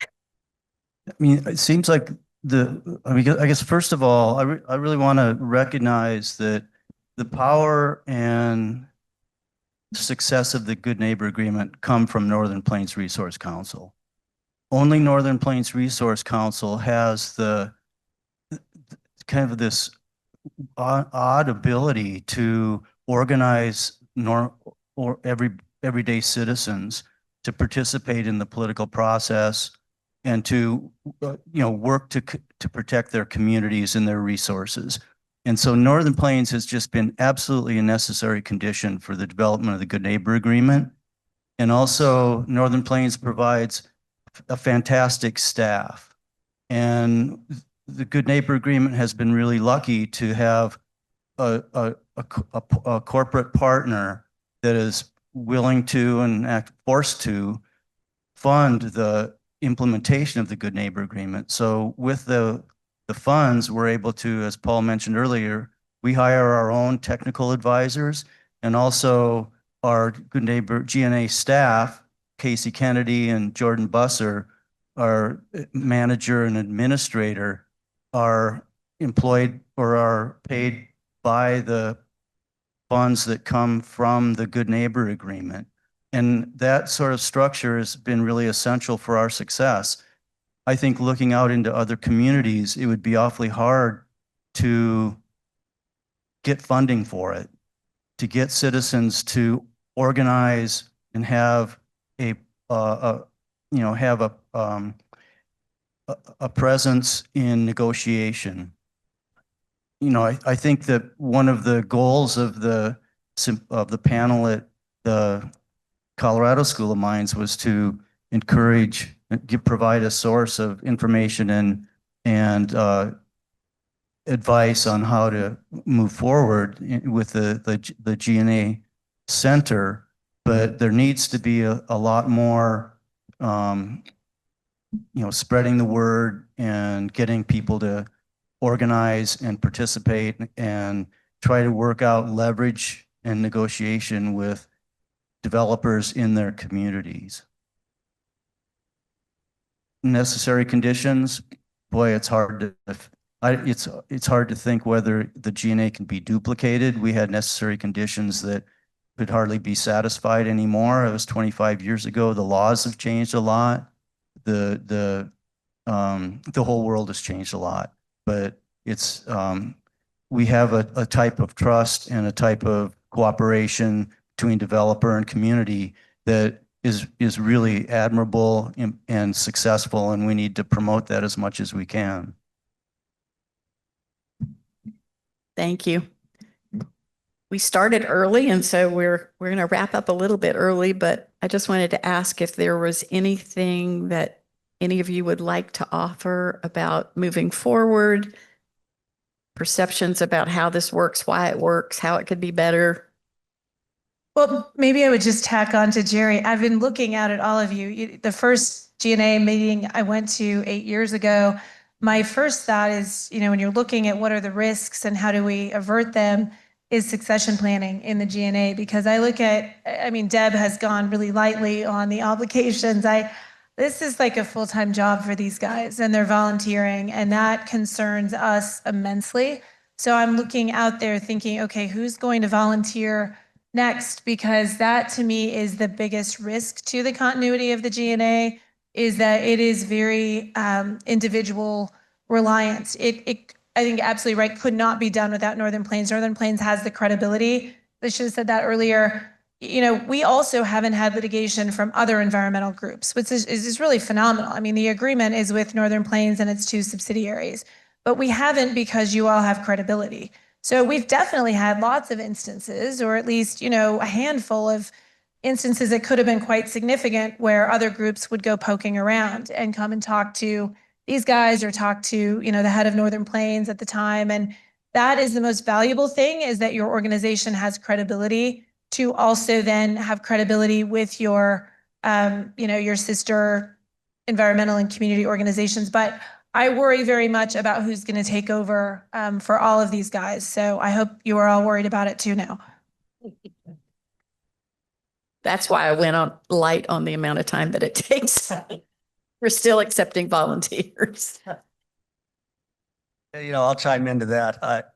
I mean, it seems like I guess first of all, I really want to recognize that the power and success of the Good Neighbor Agreement come from Northern Plains Resource Council. Only Northern Plains Resource Council has the kind of this odd ability to organize everyday citizens to participate in the political process and to work to protect their communities and their resources. And so Northern Plains has just been absolutely a necessary condition for the development of the Good Neighbor Agreement. And also Northern Plains provides a fantastic staff. And the Good Neighbor Agreement has been really lucky to have a corporate partner that is willing to and forced to fund the implementation of the Good Neighbor Agreement. So with the funds, we're able to, as Paul mentioned earlier, we hire our own technical advisors, and also our Good Neighbor GNA staff, Casey Kennedy and Jordan Busser, our manager and administrator, are employed or are paid by the funds that come from the Good Neighbor Agreement. And that sort of structure has been really essential for our success. I think looking out into other communities, it would be awfully hard to get funding for it, to get citizens to organize and have a presence in negotiation. I think that one of the goals of the panel at the Colorado School of Mines was to encourage, provide a source of information and advice on how to move forward with the GNA Center, but there needs to be a lot more, spreading the word and getting people to organize and participate and try to work out leverage and negotiation with developers in their communities. Necessary conditions, boy, it's hard to it's hard to think whether the GNA can be duplicated. We had necessary conditions that could hardly be satisfied anymore. It was 25 years ago. The laws have changed a lot. The whole world has changed a lot, but it's we have a type of trust and a type of cooperation between developer and community that is really admirable and successful, and we need to promote that as much as we can. Thank you. We started early, and so we're going to wrap up a little bit early, but I just wanted to ask if there was anything that any of you would like to offer about moving forward, perceptions about how this works, why it works, how it could be better. Well, maybe I would just tack on to Jerry. I've been looking out at all of you. The first GNA meeting I went to 8 years ago, my first thought is, when you're looking at what are the risks and how do we avert them, is succession planning in the GNA. Because I look at, Deb has gone really lightly on the obligations. This is like a full-time job for these guys, and they're volunteering, and that concerns us immensely. So I'm looking out there thinking, okay, who's going to volunteer next? Because that to me is the biggest risk to the continuity of the GNA, is that it is very individual reliant. I think absolutely right, could not be done without Northern Plains. Northern Plains has the credibility. I should have said that earlier. We also haven't had litigation from other environmental groups, which is really phenomenal. The agreement is with Northern Plains and its 2 subsidiaries, but we haven't because you all have credibility. So we've definitely had lots of instances, or at least, a handful of instances that could have been quite significant, where other groups would go poking around and come and talk to these guys or talk to, the head of Northern Plains at the time. And that is the most valuable thing, is that your organization has credibility to also then have credibility with your, your sister environmental and community organizations. But I worry very much about who's going to take over for all of these guys. So I hope you are all worried about it too now. That's why I went on light on the amount of time that it takes. We're still accepting volunteers. I'll chime into that.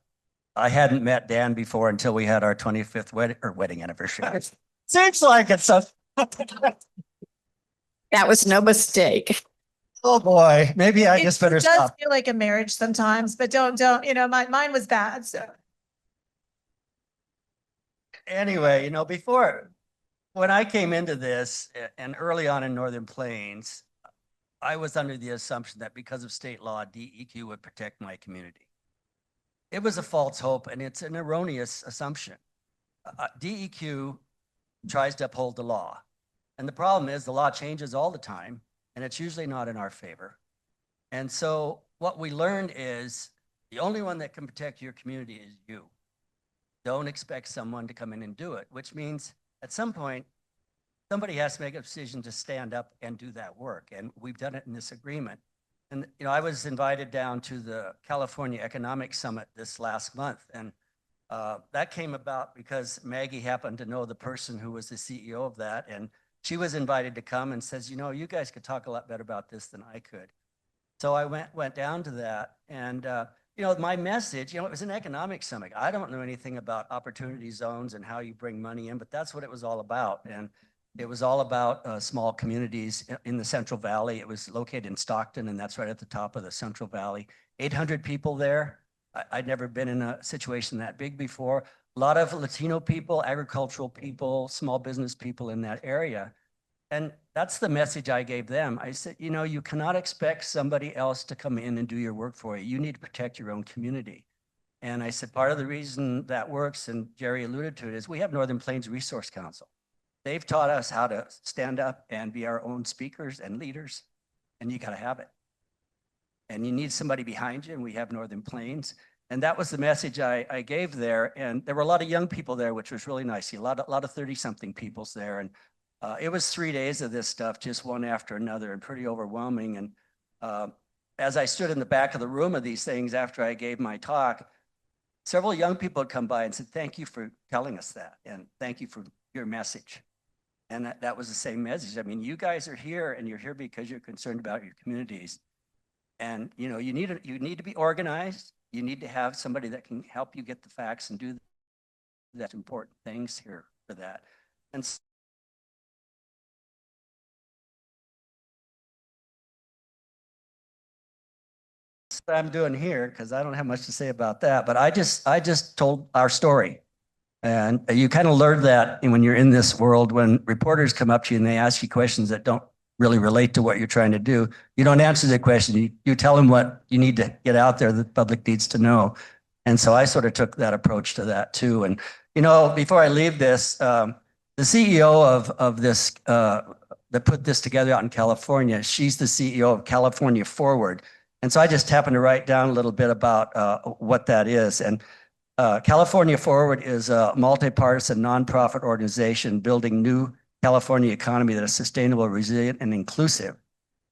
I hadn't met Dan before until we had our 25th wedding anniversary. Seems like it's a That was no mistake. oh boy, maybe I just better It does stop. feel like a marriage sometimes, but don't, mine was bad. So Anyway, when I came into this and early on in Northern Plains, I was under the assumption that because of state law, DEQ would protect my community. It was a false hope, and it's an erroneous assumption. DEQ tries to uphold the law. And the problem is the law changes all the time, and it's usually not in our favor. And so what we learned is the only one that can protect your community is you. Don't expect someone to come in and do it, which means at some point, somebody has to make a decision to stand up and do that work. And we've done it in this agreement. And, you know, I was invited down to the California Economic Summit this last month. And that came about because Maggie happened to know the person who was the CEO of that. And she was invited to come and says, you know, you guys could talk a lot better about this than I could. So I went down to that. And, you know, my message, you know, it was an economic summit. I don't know anything about opportunity zones and how you bring money in, but that's what it was all about. And it was all about small communities in the Central Valley. It was located in Stockton, and that's right at the top of the Central Valley. 800 people there. I'd never been in a situation that big before. A lot of Latino people, agricultural people, small business people in that area. And that's the message I gave them. I said, you know, you cannot expect somebody else to come in and do your work for you. You need to protect your own community. And I said, part of the reason that works, and Jerry alluded to it, is we have Northern Plains Resource Council. They've taught us how to stand up and be our own speakers and leaders, and you got to have it. And you need somebody behind you, and we have Northern Plains. And that was the message I gave there. And there were a lot of young people there, which was really nice. A lot of 30-something peoples there. And it was 3 days of this stuff, just one after another, and pretty overwhelming. And as I stood in the back of the room of these things after I gave my talk, several young people had come by and said, thank you for telling us that. And thank you for your message. And that was the same message. I mean, you guys are here, and you're here because you're concerned about your communities. And, you know, you need to be organized. You need to have somebody that can help you get the facts and do that important things here for that. And what I'm doing here, because I don't have much to say about that, but I just told our story. And you kind of learn that when you're in this world, when reporters come up to you and they ask you questions that don't really relate to what you're trying to do, you don't answer the question. You tell them what you need to get out there that the public needs to know. And so I sort of took that approach to that too. And, you know, before I leave this, the CEO of this, that put this together out in California, she's the CEO of California Forward. And so I just happened to write down a little bit about what that is. And California Forward is a multi-partisan nonprofit organization building new California economy that is sustainable, resilient, and inclusive.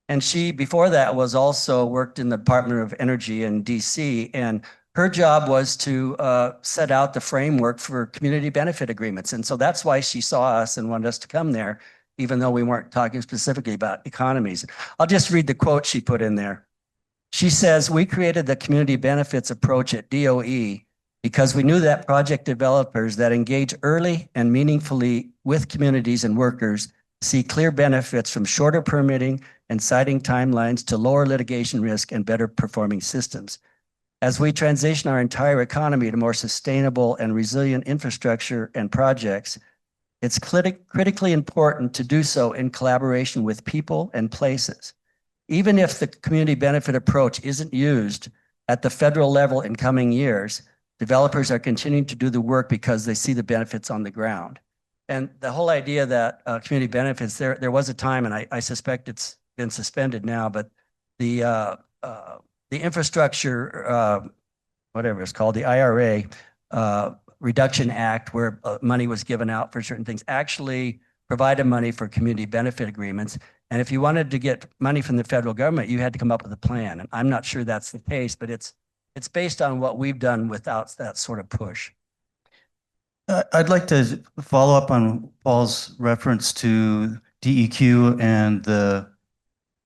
And she, before that, was also worked in the Department of Energy in DC. And her job was to set out the framework for community benefit agreements. And so that's why she saw us and wanted us to come there, even though we weren't talking specifically about economies. I'll just read the quote she put in there. She says, we created the community benefits approach at DOE because we knew that project developers that engage early and meaningfully with communities and workers see clear benefits from shorter permitting and siting timelines to lower litigation risk and better performing systems. As we transition our entire economy to more sustainable and resilient infrastructure and projects, it's critically important to do so in collaboration with people and places. Even if the community benefit approach isn't used at the federal level in coming years, developers are continuing to do the work because they see the benefits on the ground. And the whole idea that community benefits, there was a time, and I suspect it's been suspended now, but the infrastructure, whatever it's called, the IRA Reduction Act, where money was given out for certain things, actually provided money for community benefit agreements. And if you wanted to get money from the federal government, you had to come up with a plan. And I'm not sure that's the case, but it's based on what we've done without that sort of push. I'd like to follow up on Paul's reference to DEQ and the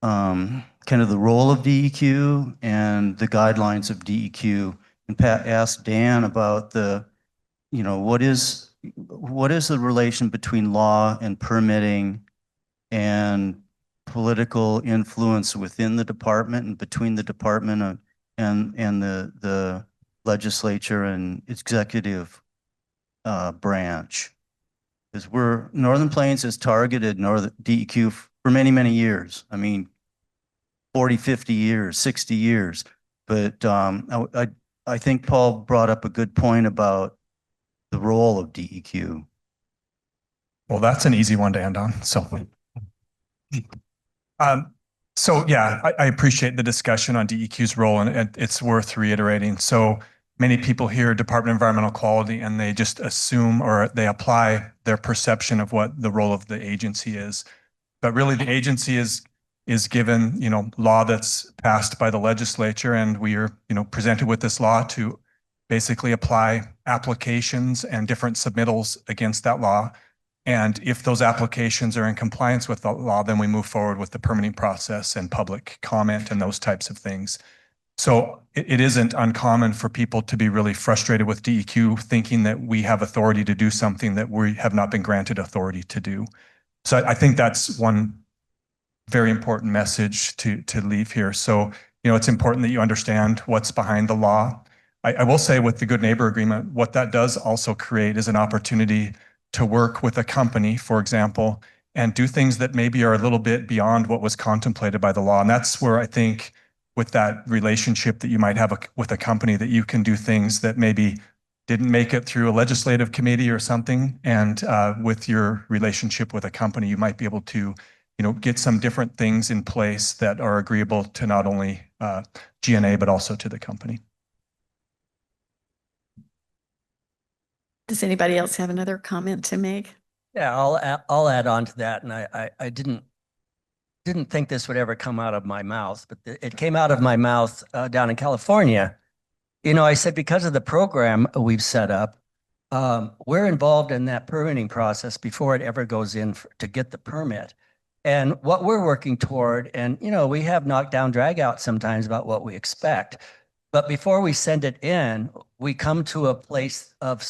kind of the role of DEQ and the guidelines of DEQ. And Pat asked Dan about the, you know, what is the relation between law and permitting and political influence within the department and between the department and the legislature and executive branch. Because Northern Plains has targeted DEQ for many, many years. I mean, 40, 50 years, 60 years. But I think Paul brought up a good point about the role of DEQ. Well, that's an easy one to end on. So So yeah, I appreciate the discussion on DEQ's role, and it's worth reiterating. So many people hear Department of Environmental Quality and they just assume or they apply their perception of what the role of the agency is. But really the agency is given, law that's passed by the legislature, and we are, presented with this law to basically apply applications and different submittals against that law. And if those applications are in compliance with the law, then we move forward with the permitting process and public comment and those types of things. So it isn't uncommon for people to be really frustrated with DEQ, thinking that we have authority to do something that we have not been granted authority to do. So I think that's one very important message to leave here. So, it's important that you understand what's behind the law. I will say with the Good Neighbor Agreement, what that does also create is an opportunity to work with a company, for example, and do things that maybe are a little bit beyond what was contemplated by the law. And that's where I think with that relationship that you might have with a company, that you can do things that maybe didn't make it through a legislative committee or something. And with your relationship with a company, you might be able to, get some different things in place that are agreeable to not only GNA, but also to the company. Does anybody else have another comment to make? Yeah, I'll add on to that. And I didn't think this would ever come out of my mouth, but it came out of my mouth down in California. I said, because of the program we've set up, we're involved in that permitting process before it ever goes in to get the permit. And what we're working toward, and we have knockdown drag out sometimes about what we expect. But before we send it in, we come to a place of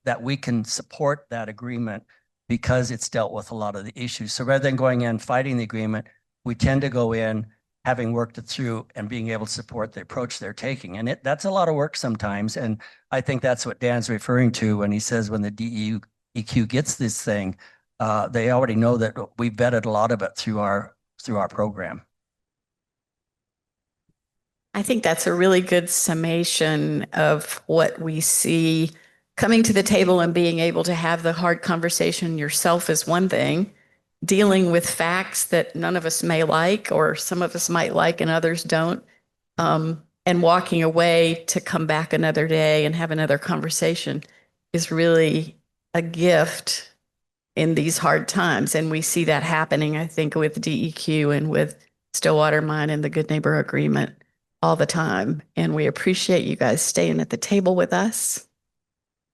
that we can support that agreement because it's dealt with a lot of the issues. So rather than going in fighting the agreement, we tend to go in having worked it through and being able to support the approach they're taking. And that's a lot of work sometimes. And I think that's what Dan's referring to when he says when the DEQ gets this thing, they already know that we've vetted a lot of it through our program. I think that's a really good summation of what we see. Coming to the table and being able to have the hard conversation yourself is one thing. Dealing with facts that none of us may like, or some of us might like and others don't, and walking away to come back another day and have another conversation is really a gift in these hard times. And we see that happening, I think, with DEQ and with Stillwater Mine and the Good Neighbor Agreement all the time. And we appreciate you guys staying at the table with us.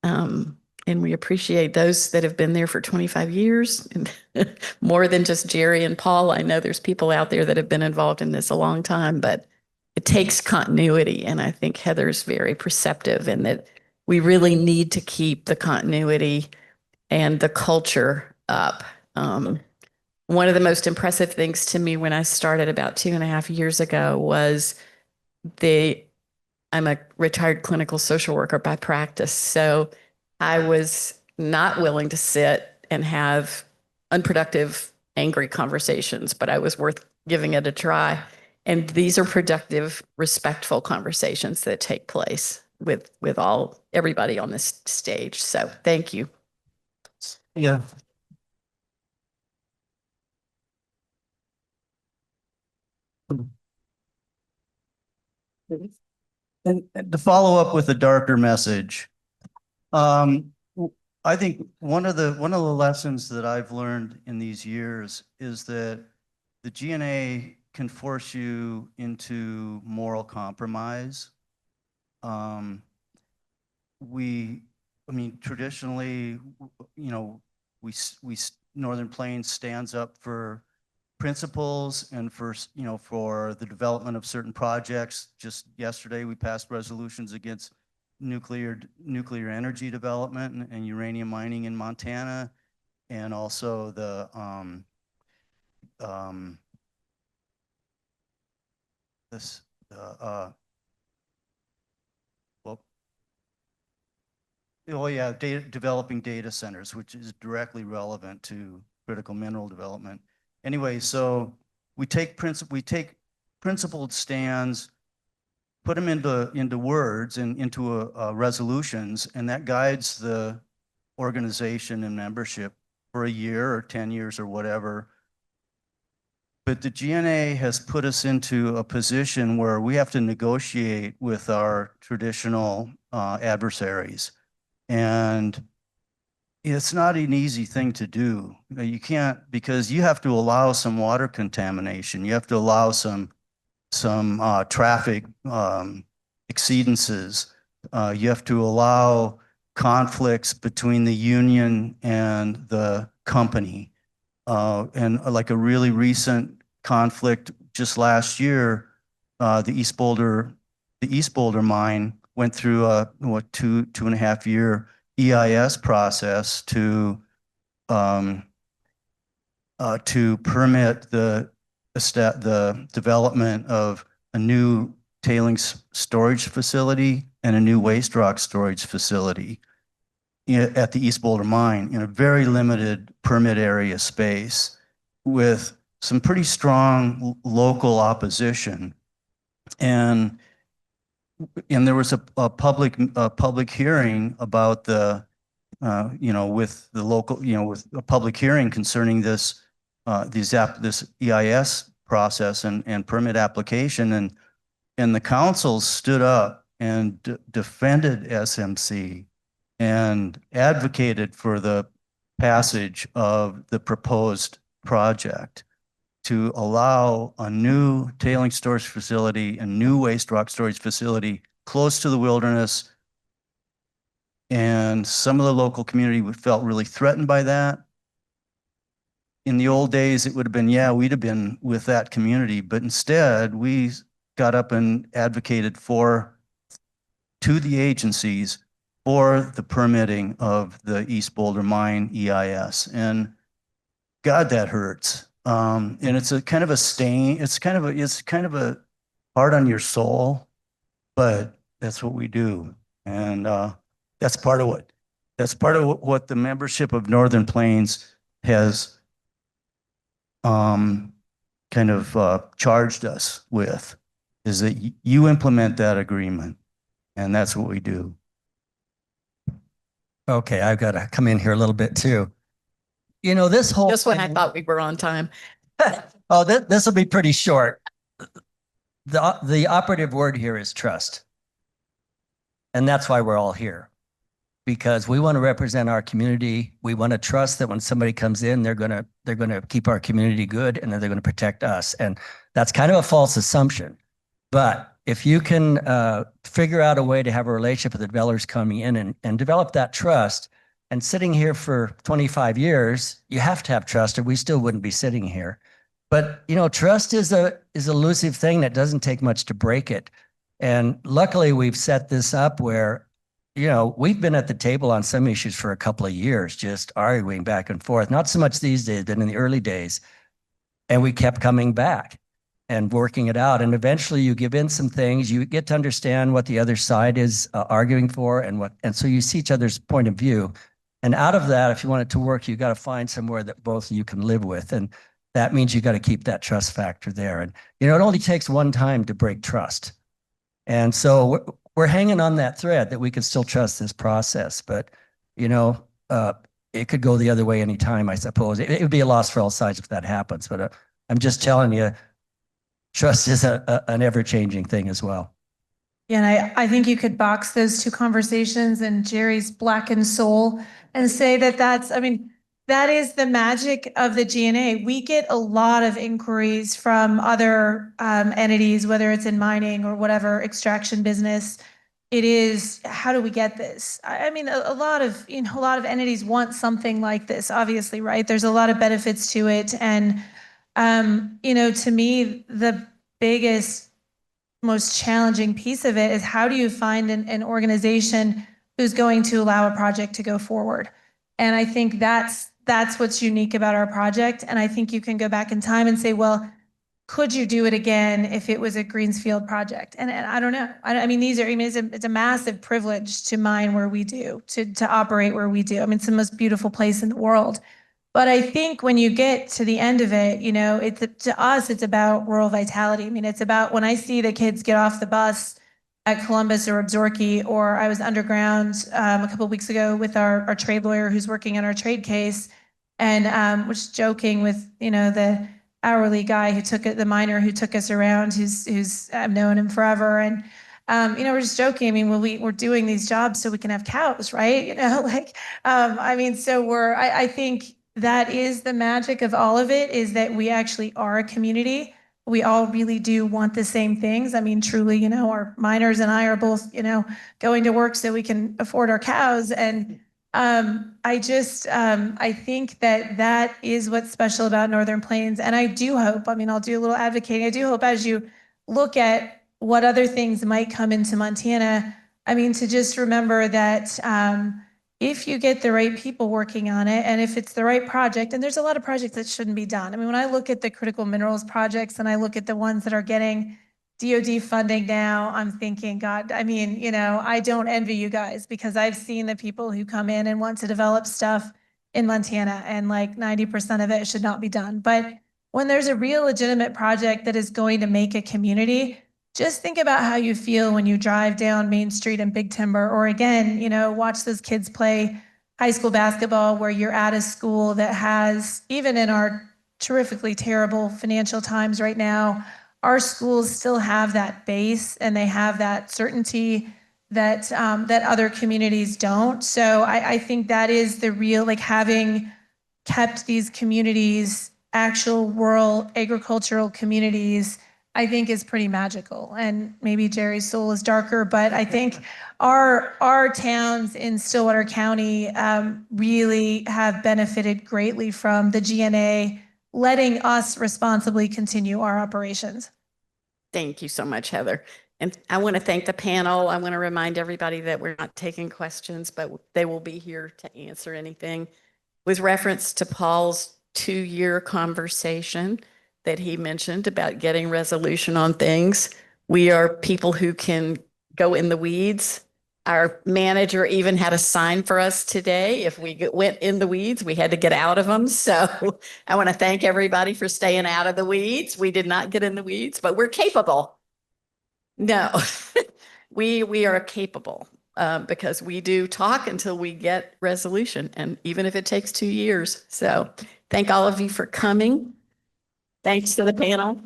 And we appreciate those that have been there for 25 years, and more than just Jerry and Paul. I know there's people out there that have been involved in this a long time, but it takes continuity. And I think Heather's very perceptive in that we really need to keep the continuity and the culture up. One of the most impressive things to me when I started about 2.5 years ago was I'm a retired clinical social worker by practice. So I was not willing to sit and have unproductive, angry conversations, but I was worth giving it a try. And these are productive, respectful conversations that take place with everybody on this stage. So thank you. Yeah. And to follow up with a darker message, I think one of the lessons that I've learned in these years is that the GNA can force you into moral compromise. Traditionally, Northern Plains stands up for principles and for the development of certain projects. Just yesterday, we passed resolutions against nuclear energy development and uranium mining in Montana, and also the developing data centers, which is directly relevant to critical mineral development. Anyway, so we take principled stands, put them into words and into resolutions, and that guides the organization and membership for a year or 10 years or whatever. but the GNA has put us into a position where we have to negotiate with our traditional adversaries. And it's not an easy thing to do. You can't, because you have to allow some water contamination. You have to allow some traffic exceedances. You have to allow conflicts between the union and the company. And like a really recent conflict just last year, the East Boulder mine went through a 2.5 year EIS process to permit the development of a new tailings storage facility and a new waste rock storage facility at the East Boulder mine in a very limited permit area space with some pretty strong local opposition. And there was a public hearing about with the local, with a public hearing concerning this EIS process and permit application, and the council stood up and defended SMC and advocated for the passage of the proposed project to allow a new tailing storage facility, a new waste rock storage facility close to the wilderness. And some of the local community felt really threatened by that. In the old days, it would have been, yeah, we'd have been with that community, but instead we got up and advocated to the agencies for the permitting of the East Boulder Mine EIS. And God, that hurts. And it's a kind of a stain. It's kind of a hard on your soul, but that's what we do. And that's part of what the membership of Northern Plains has kind of charged us with, is that you implement that agreement, and that's what we do. Okay, I've got to come in here a little bit too. This whole Just when I thought we were on time. oh, this will be pretty short. The operative word here is trust. And that's why we're all here. Because we want to represent our community. We want to trust that when somebody comes in, they're gonna keep our community good, and then they're gonna protect us. And that's kind of a false assumption. But if you can figure out a way to have a relationship with the developers coming in and develop that trust, and sitting here for 25 years, you have to have trust, or we still wouldn't be sitting here. But trust is a elusive thing that doesn't take much to break it. And luckily, we've set this up where we've been at the table on some issues for a couple of years, just arguing back and forth. Not so much these days, but in the early days. And we kept coming back and working it out. And eventually you give in some things, you get to understand what the other side is arguing for, and so you see each other's point of view. And out of that, if you want it to work, you got to find somewhere that both of you can live with. And that means you got to keep that trust factor there. And, it only takes one time to break trust. And so we're hanging on that thread that we can still trust this process. But, it could go the other way anytime, I suppose. It would be a loss for all sides if that happens. But I'm just telling you, trust is an ever-changing thing as well. Yeah, and I think you could box those two conversations in Jerry's blackened soul and say that is the magic of the GNA. We get a lot of inquiries from other entities, whether it's in mining or whatever extraction business. It is, how do we get this? A lot of entities want something like this, obviously, right? There's a lot of benefits to it. And, to me, the biggest, most challenging piece of it is, how do you find an organization who's going to allow a project to go forward? And I think that's what's unique about our project. And I think you can go back in time and say, well, could you do it again if it was a Greensfield project? And I don't know. It's a massive privilege to mine where we do, to operate where we do. It's the most beautiful place in the world. But I think when you get to the end of it, to us, it's about rural vitality. It's about, when I see the kids get off the bus at Columbus or Absaroka, or I was underground a couple of weeks ago with our trade lawyer who's working on our trade case, and was joking with, hourly guy who took it, the miner who took us around, who's I've known him forever. And, we're just joking. I mean, well, we're doing these jobs so we can have cows, right? I think that is the magic of all of it, is that we actually are a community. We all really do want the same things. I mean, truly, our miners and I are both, going to work so we can afford our cows. And I think that is what's special about Northern Plains. And I do hope, I'll do a little advocating. I do hope as you look at what other things might come into Montana, to just remember that if you get the right people working on it, and if it's the right project, and there's a lot of projects that shouldn't be done. When I look at the critical minerals projects and I look at the ones that are getting DOD funding now, I'm thinking, God, I don't envy you guys, because I've seen the people who come in and want to develop stuff in Montana, and like 90% of it should not be done. But when there's a real legitimate project that is going to make a community, just think about how you feel when you drive down Main Street in Big Timber, or again, watch those kids play high school basketball, where you're at a school that has, even in our terrifically terrible financial times right now, our schools still have that base and they have that certainty that that other communities don't. So I think that is the real, having kept these communities, actual rural agricultural communities, I think is pretty magical. And maybe Jerry's soul is darker, but I think our towns in Stillwater County really have benefited greatly from the GNA letting us responsibly continue our operations. Thank you so much, Heather. And I want to thank the panel. I want to remind everybody that we're not taking questions, but they will be here to answer anything. With reference to Paul's 2-year conversation that he mentioned about getting resolution on things, we are people who can go in the weeds. Our manager even had a sign for us today. If we went in the weeds, we had to get out of them. So I want to thank everybody for staying out of the weeds. We did not get in the weeds, but we're capable. No, we are capable because we do talk until we get resolution, and even if it takes 2 years. So thank all of you for coming. Thanks to the panel.